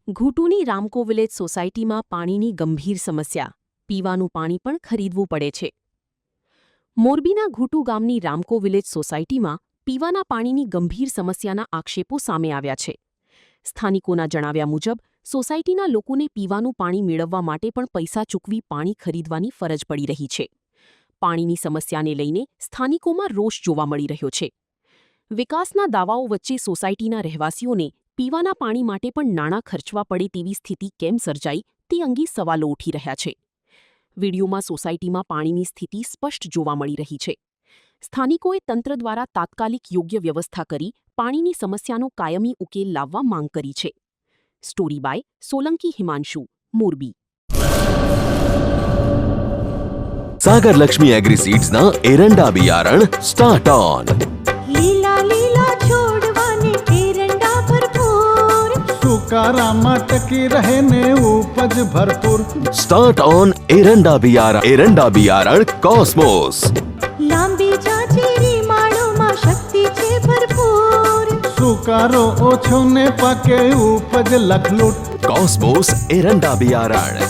ઘૂંટુની રામકો village સોસાયટીમાં પાણીની ગંભીર સમસ્યા. પીવાનું પાણી પણ ખરીદવું પડે છે. મોરબીના ઘૂંટુ ગામની રામકો વિલેજ સોસાયટીમાં પીવાના પાણીની ગંભીર સમસ્યાના આક્ષેપો સામે આવ્યા છે. સ્થાનિકોના જણાવ્યા મુજબ સોસાયટીના લોકોને પીવાનું પાણી મેળવવા માટે પણ પૈસા ચૂકવી પાણી ખરીદવાની ફરજ પડી રહી છે. પાણીની સમસ્યાને લઈને સ્થાનિકોમાં રોષ જોવા મળી રહ્યો છે. વિકાસના દાવાઓ વચ્ચે સોસાયટીના રહેવાસીઓને પીવાના પાણી માટે પણ નાણાં ખર્ચવા પડે તેવી સ્થિતિ કેમ સર્જાઈ તે અંગે સવાલો ઉઠી રહ્યા છે. વિડીયોમાં સોસાયટીમાં પાણીની સ્થિતિ સ્પષ્ટ જોવા મળી રહી છે. સ્થાનિકોએ તંત્ર દ્વારા તાત્કાલિક યોગ્ય વ્યવસ્થા કરી પાણીની સમસ્યાનો કાયમી ઉકેલ લાવવા માંગ કરી છે. Story by Solanki Himanshu, Morbi. Sagar Lakshmi Agriseeds ना एरंडा बियारण स्टार्ट ऑन। લીલા લીલા છોડવાને એરંડા ભરપૂર, સુકારામાં ટકી રહે ને ઉપજ ભરપૂર. स्टार्ट ऑन एरंडा बियारण कॉस्मोस। લાંબી જાચેરી માળોમાં શક્તિ છે ભરપૂર. સુકારો ઓછો ને પાકે ઉપજ લખલૂટ. कॉस्मोस एरंडा बियारण